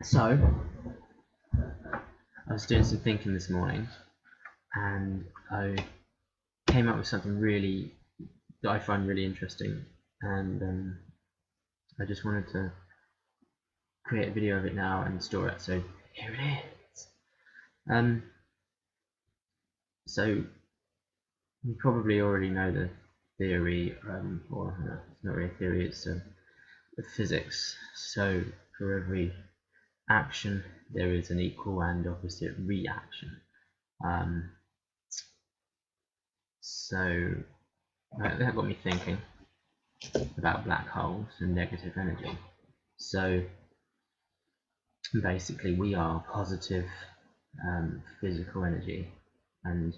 So I was doing some thinking this morning, and I came up with something that I find really interesting, and I just wanted to create a video of it now and store it. So here it is. So you probably already know the theory, or no, it's not really a theory. It's physics. So for every action, there is an equal and opposite reaction. So that got me thinking about black holes and negative energy. So basically, we are positive physical energy, and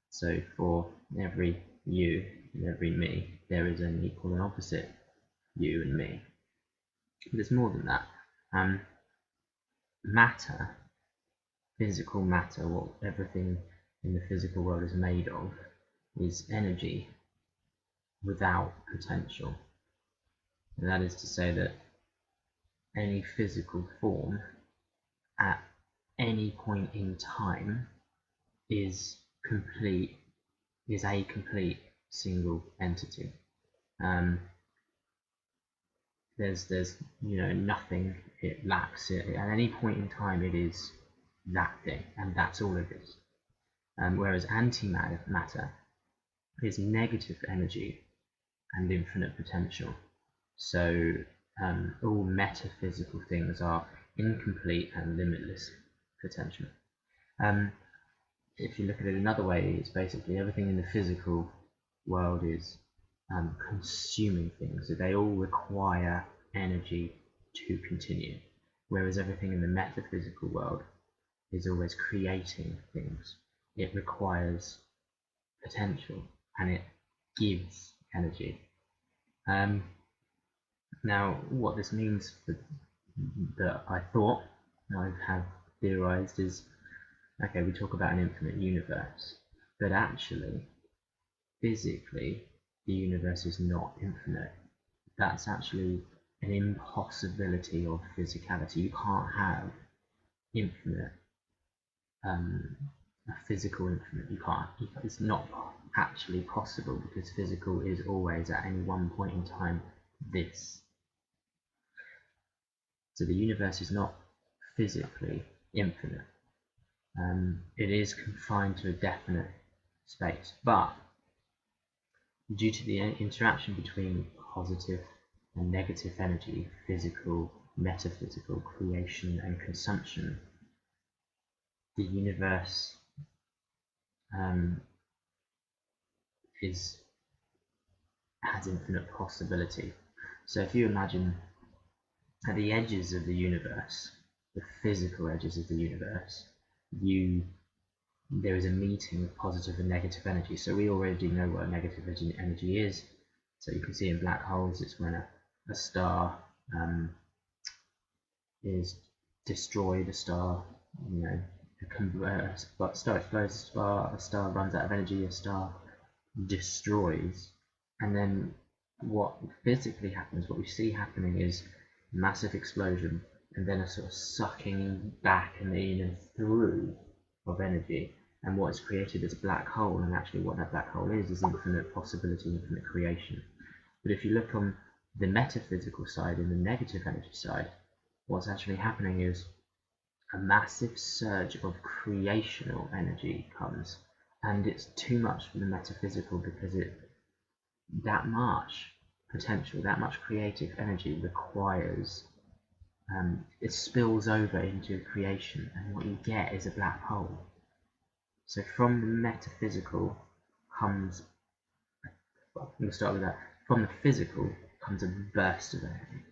so for every you and every me, there is an equal and opposite you and me. But there's more than that. Matter, physical matter, what everything in the physical world is made of, is energy without potential. And that is to say that any physical form at any point in time is a complete single entity. There's nothing it lacks. At any point in time, it is that thing, and that's all it is. Whereas antimatter is negative energy and infinite potential. So all metaphysical things are incomplete and limitless potential. If you look at it another way, it's basically everything in the physical world is consuming things. So they all require energy to continue, whereas everything in the metaphysical world is always creating things. It requires potential and it gives energy. Now, what this means that I have theorized is, okay, we talk about an infinite universe, but actually, physically, the universe is not infinite. That's actually an impossibility of physicality. You can't have infinite, a physical infinite. You can't. It's not actually possible, because physical is always at any one point in time this. So the universe is not physically infinite. It is confined to a definite space, but due to the interaction between positive and negative energy, physical, metaphysical, creation and consumption, the universe has infinite possibility. So if you imagine at the edges of the universe, the physical edges of the universe, there is a meeting of positive and negative energy. So we already know what negative energy is. So you can see in black holes, it's when a star is destroyed, a star explodes, a star runs out of energy, a star destroys, and then what physically happens, what we see happening, is massive explosion and then a sort of sucking back and in and through of energy, and what is created is a black hole. And actually what that black hole is infinite possibility, infinite creation. But if you look on the metaphysical side and the negative energy side, what's actually happening is a massive surge of creational energy comes, and it's too much for the metaphysical, because that much potential, that much creative energy requires, it spills over into creation, and what you get is a black hole. So from the metaphysical comes, we'll start with that, from the physical comes a burst of energy,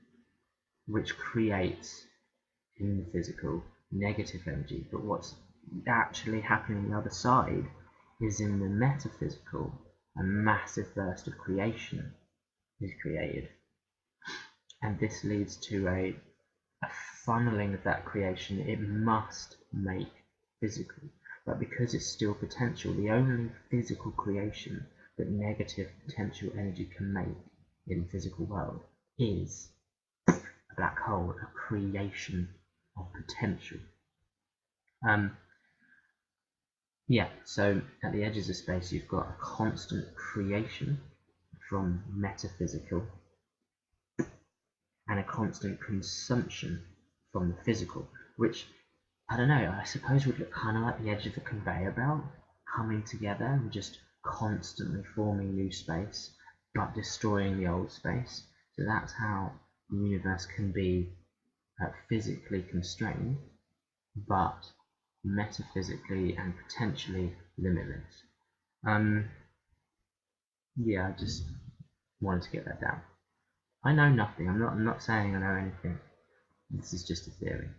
which creates in the physical negative energy. But what's actually happening on the other side is, in the metaphysical, a massive burst of creation is created, and this leads to a funneling of that creation. It must make physical, but because it's still potential, the only physical creation that negative potential energy can make in the physical world is a black hole, a creation of potential. Yeah, so at the edges of space you've got a constant creation from metaphysical and a constant consumption from the physical, which, I don't know, I suppose would look kind of like the edge of a conveyor belt coming together and just constantly forming new space but destroying the old space. So that's how the universe can be physically constrained but metaphysically and potentially limitless. Yeah, I just wanted to get that down. I know nothing. I'm not saying I know anything. This is just a theory.